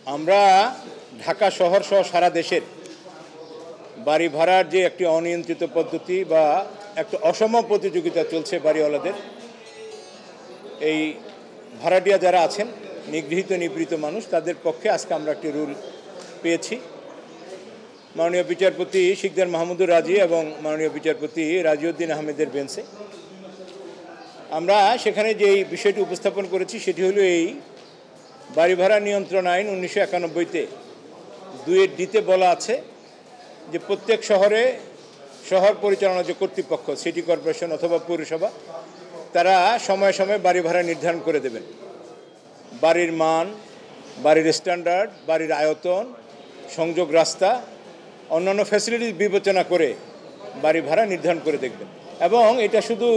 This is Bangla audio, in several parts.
আমরা ঢাকা শহর সহ সারা দেশের বাড়ি ভাড়ার যে একটি অনিয়ন্ত্রিত পদ্ধতি বা একটা অসম প্রতিযোগিতা চলছে বাড়িওয়ালাদের, এই ভাড়াটিয়া যারা আছেন নিগৃহীত নিপীড়িত মানুষ, তাদের পক্ষে আজকে আমরা একটি রুল পেয়েছি মাননীয় বিচারপতি শিকদার মাহমুদুর রাজি এবং মাননীয় বিচারপতি রাজিউদ্দিন আহমেদের বেঞ্চে। আমরা সেখানে যেই বিষয়টি উপস্থাপন করেছি সেটি হলো এই বাড়ি ভাড়া নিয়ন্ত্রণ আইন 1991-তে 2(d)তে বলা আছে যে প্রত্যেক শহরে শহর পরিচালনা যে কর্তৃপক্ষ, সিটি কর্পোরেশন অথবা পৌরসভা, তারা সময়ে সময়ে বাড়ি ভাড়া নির্ধারণ করে দেবেন। বাড়ির মান, বাড়ির স্ট্যান্ডার্ড, বাড়ির আয়তন, সংযোগ রাস্তা, অন্যান্য ফ্যাসিলিটিস বিবেচনা করে বাড়ি ভাড়া নির্ধারণ করে দেখবেন। এবং এটা শুধু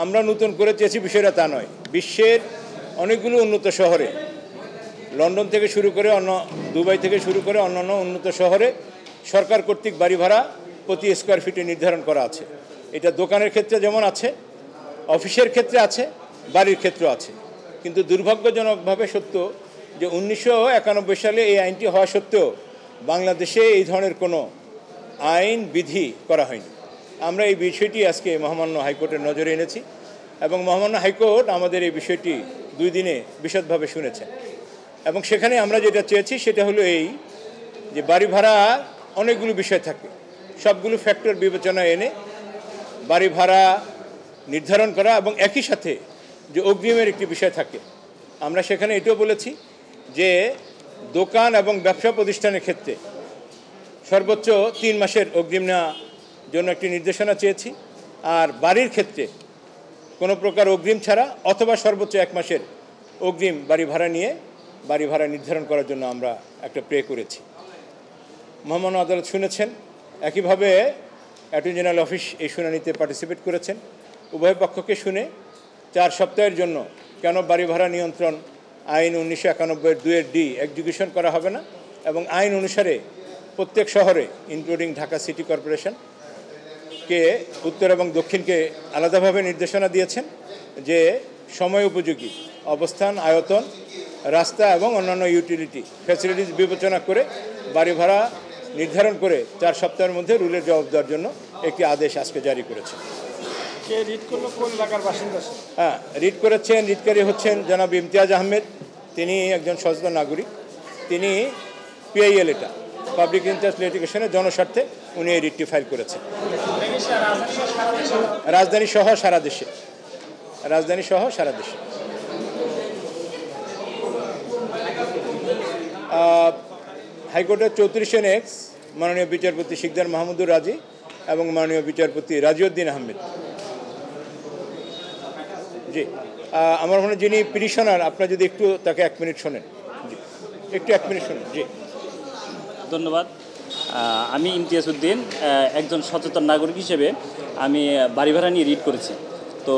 আমরা নতুন করে চেয়েছি বিষয়টা তা নয়, বিশ্বের অনেকগুলো উন্নত শহরে, লন্ডন থেকে শুরু করে দুবাই থেকে শুরু করে অন্যান্য উন্নত শহরে সরকার কর্তৃক বাড়ি ভাড়া প্রতি স্কোয়ার ফিটে নির্ধারণ করা আছে। এটা দোকানের ক্ষেত্রে যেমন আছে, অফিসের ক্ষেত্রে আছে, বাড়ির ক্ষেত্রেও আছে। কিন্তু দুর্ভাগ্যজনকভাবে সত্য যে 1991 সালে এই আইনটি হওয়া সত্ত্বেও বাংলাদেশে এই ধরনের কোনো আইন বিধি করা হয়নি। আমরা এই বিষয়টি আজকে মহামান্য হাইকোর্টের নজরে এনেছি এবং মহামান্য হাইকোর্ট আমাদের এই বিষয়টি 2 দিনে বিশদভাবে শুনেছেন। এবং সেখানে আমরা যেটা চেয়েছি সেটা হলো এই যে বাড়ি ভাড়া অনেকগুলো বিষয় থাকে, সবগুলো ফ্যাক্টর বিবেচনায় এনে বাড়ি ভাড়া নির্ধারণ করা এবং একই সাথে যে অগ্রিমের একটি বিষয় থাকে। আমরা সেখানে এটাও বলেছি যে দোকান এবং ব্যবসা প্রতিষ্ঠানের ক্ষেত্রে সর্বোচ্চ 3 মাসের অগ্রিম নেওয়ার জন্য একটি নির্দেশনা চেয়েছি, আর বাড়ির ক্ষেত্রে কোনো প্রকার অগ্রিম ছাড়া অথবা সর্বোচ্চ 1 মাসের অগ্রিম বাড়ি ভাড়া নিয়ে বাড়ি ভাড়া নির্ধারণ করার জন্য আমরা একটা প্রে করেছি। মহামান্য আদালত শুনেছেন। একইভাবে অ্যাটর্নি জেনারেল অফিস এই শুনানিতে পার্টিসিপেট করেছেন। উভয় পক্ষকে শুনে 4 সপ্তাহের জন্য কেন বাড়ি ভাড়া নিয়ন্ত্রণ আইন 1991-এর 2(d) এক্সিকিউশন করা হবে না এবং আইন অনুসারে প্রত্যেক শহরে ইনক্লুডিং ঢাকা সিটি কর্পোরেশনকে উত্তর এবং দক্ষিণকে আলাদাভাবে নির্দেশনা দিয়েছেন যে সময় উপযোগী অবস্থান, আয়তন, রাস্তা এবং অন্যান্য ইউটিলিটি ফ্যাসিলিটিস বিবেচনা করে বাড়ি ভাড়া নির্ধারণ করে 4 সপ্তাহের মধ্যে রুলের জবাব দেওয়ার জন্য একটি আদেশ আজকে জারি করেছে। হ্যাঁ, রিট করেছেন, রিটকারী হচ্ছেন জনাব ইমতিয়াজ আহমেদ। তিনি একজন সচেতন নাগরিক। তিনি PIL, এটা পাবলিক ইন্টারেস্ট লিটিগেশনের জনস্বার্থে উনি এই রিটটি ফাইল করেছেন। রাজধানী সহ সারা দেশে হাইকোর্টের 34 মাননীয় বিচারপতি শিকদার মাহমুদুর রাজি এবং মাননীয় বিচারপতি রাজিউদ্দিন আহমেদ। জি, আমার মনে যিনি পিটিশনার, আপনারা যদি একটু তাকে 1 মিনিট শোনেন। জি, একটু 1 মিনিট শোনেন। জি, ধন্যবাদ। আমি ইমতিয়াজ উদ্দিন, একজন সচেতন নাগরিক হিসেবে আমি বাড়ি ভাড়া নিয়ে রিড করেছি। তো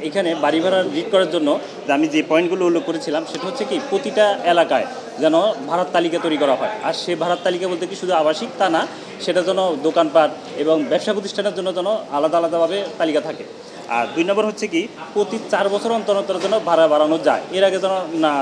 এখানে বাড়ি ভাড়া রিড করার জন্য আমি যে পয়েন্টগুলো উল্লেখ করেছিলাম সেটা হচ্ছে কি, প্রতিটা এলাকায় যেন ভাড়ার তালিকা তৈরি করা হয়। আর সেই ভাড়ার তালিকা বলতে কি শুধু আবাসিক তা না, সেটা যেন দোকানপাট এবং ব্যবসা প্রতিষ্ঠানের জন্য যেন আলাদাভাবে তালিকা থাকে। আর 2 নম্বর হচ্ছে কি, প্রতি 4 বছর অন্তর যেন ভাড়া বাড়ানো যায়, এর আগে যেন না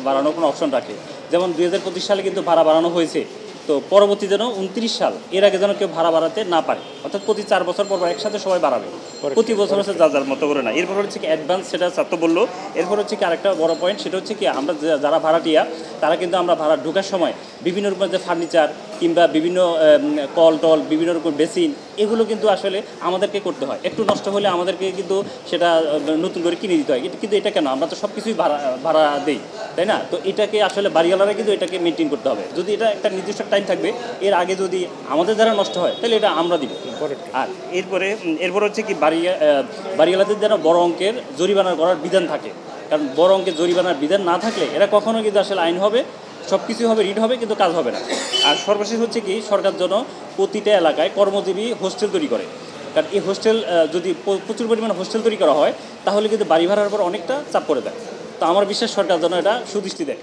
বাড়ানোর কোনো অপশন রাখে। যেমন 2025 সালে কিন্তু ভাড়া বাড়ানো হয়েছে, তো পরবর্তী যেন 29 সাল এর আগে যেন কেউ ভাড়া বাড়াতে না পারে, অর্থাৎ প্রতি 4 বছর পর একসাথে সবাই বাড়াবে, প্রতি বছর হচ্ছে যার মতো করে না। এরপর হচ্ছে কি অ্যাডভান্স, সেটা ছাত্র বললো। এরপর হচ্ছে কি আরেকটা বড় পয়েন্ট, সেটা হচ্ছে কি আমরা যারা ভাড়াটিয়া তারা কিন্তু আমরা ভাড়া ঢোকার সময় বিভিন্ন রকমের যে ফার্নিচার কিংবা বিভিন্ন কল বিভিন্ন রকম বেসিন, এগুলো কিন্তু আসলে আমাদেরকে করতে হয়। একটু নষ্ট হলে আমাদেরকে কিন্তু সেটা নতুন করে কিনে দিতে হয়। কিন্তু এটা কেন, আমরা তো সব কিছুই ভাড়া দিই, তাই না? তো এটাকে আসলে বাড়িওয়ালারা কিন্তু এটাকে মেনটেন করতে হবে। যদি এটা একটা নির্দিষ্ট টাইম থাকবে, এর আগে যদি আমাদের দ্বারা নষ্ট হয় তাহলে এটা আমরা দিব। আর এরপর হচ্ছে কি বাড়িওয়ালাদের যেন বড় অঙ্কের জরিমানা করার বিধান থাকে, কারণ বড় অঙ্কের জরিমানার বিধান না থাকলে এরা কখনো কিন্তু আসলে আইন হবে, সব কিছুই হবে, রিড হবে, কিন্তু কাজ হবে না। আর সর্বশেষ হচ্ছে কি, সরকার যেন প্রতিটা এলাকায় কর্মজীবী হোস্টেল তৈরি করে, কারণ এই হোস্টেল যদি প্রচুর পরিমাণে হোস্টেল তৈরি করা হয় তাহলে কিন্তু বাড়ি ভাড়ার উপর অনেকটা চাপ পড়ে দেয়। তো আমার বিশ্বাস সরকার যেন এটা সুদৃষ্টি দেয়।